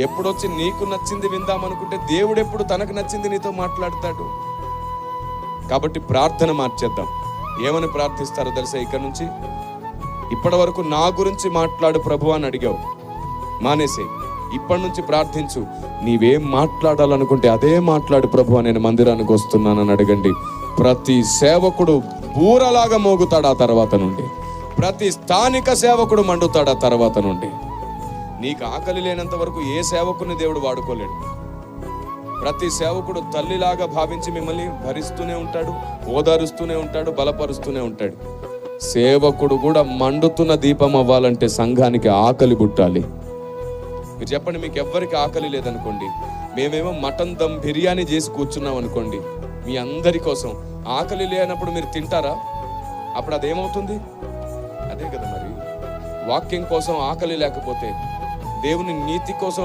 ఎప్పుడొచ్చి నీకు నచ్చింది విందామనుకుంటే దేవుడు ఎప్పుడు తనకు నచ్చింది నీతో మాట్లాడతాడు. కాబట్టి ప్రార్థన మార్చేద్దాం. ఏమని ప్రార్థిస్తారో తెలుసా? ఇక్కడ నుంచి ఇప్పటి వరకు నా గురించి మాట్లాడు ప్రభు అని అడిగావు, మానేసే. ఇప్పటి నుంచి ప్రార్థించు, నీవేం మాట్లాడాలనుకుంటే అదే మాట్లాడు ప్రభు, నేను మందిరానికి వస్తున్నానని అడగండి. ప్రతి సేవకుడు బూరలాగా మోగుతాడు ఆ తర్వాత నుండి. ప్రతి స్థానిక సేవకుడు మండుతాడు ఆ తర్వాత నుండి. నీకు ఆకలి లేనంత వరకు ఏ సేవకుని దేవుడు వాడుకోలేడు. ప్రతి సేవకుడు తల్లిలాగా భావించి మిమ్మల్ని భరిస్తూనే ఉంటాడు, ఓదారుస్తూనే ఉంటాడు, బలపరుస్తూనే ఉంటాడు. సేవకుడు కూడా మండుతున్న దీపం అవ్వాలంటే సంఘానికి ఆకలి పుట్టాలి. మీరు చెప్పండి, మీకు ఎవ్వరికి ఆకలి లేదనుకోండి, మేమేమో మటన్ దమ్ బిర్యానీ చేసి కూర్చున్నాం అనుకోండి, మీ అందరి కోసం. ఆకలి లేనప్పుడు మీరు తింటారా? అప్పుడు అదేమవుతుంది? అదే కదా మరి. వాక్యం కోసం ఆకలి లేకపోతే, దేవుని నీతి కోసం